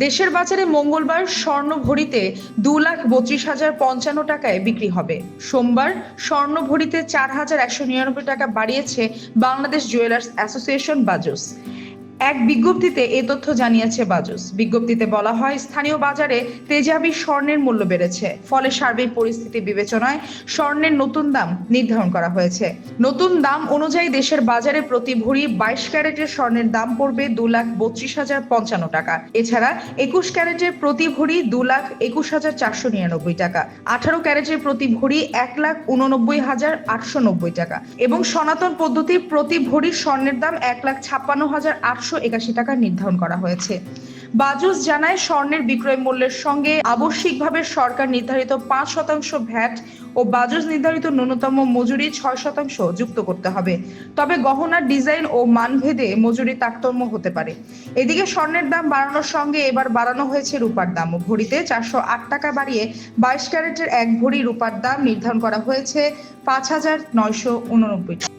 দেশের বাজারে মঙ্গলবার স্বর্ণ ভরিতে 2,32,055 টাকায় বিক্রি হবে। সোমবার স্বর্ণ ভরিতে 4,199 টাকা বাড়িয়েছে বাংলাদেশ জুয়েলার্স অ্যাসোসিয়েশন বাজুস। এক বিজ্ঞপ্তিতে এ তথ্য জানিয়েছে বাজুস। বিজ্ঞপ্তিতে বলা হয়, স্থানীয় বাজারে তেজাবি স্বর্ণের মূল্য বেড়েছে, ফলে সার্বিক পরিস্থিতি বিবেচনায় স্বর্ণের নতুন দাম নির্ধারণ করা হয়েছে। নতুন দাম অনুযায়ী দেশের বাজারে প্রতি ভরি 22 ক্যারেটের স্বর্ণের দাম পড়বে 2,32,055 টাকা। এছাড়া 21 ক্যারেটের প্রতি ভরি 2,21,499 টাকা, 18 ক্যারেটের প্রতি ভরি 1,89,890 টাকা এবং সনাতন পদ্ধতির প্রতি ভরি স্বর্ণের দাম 1,56,881 টাকা নির্ধারণ করা হয়েছে। বাজুস জানায়, স্বর্ণের বিক্রয় মূল্যের সঙ্গে আবশ্যিকভাবে সরকার নির্ধারিত 5% ভ্যাট ও বাজুস নির্ধারিত ন্যূনতম মজুরি 6% যুক্ত করতে হবে। তবে গহনার ডিজাইন ও মানভেদে মজুরি তারতম্য হতে পারে। এদিকে স্বর্ণের দাম বাড়ানোর সঙ্গে এবার বাড়ানো হয়েছে রূপার দামও। ভরিতে 408 টাকা বাড়িয়ে 22 ক্যারেটের এক ভরি রূপার দাম নির্ধারণ করা হয়েছে 5,989 টাকা।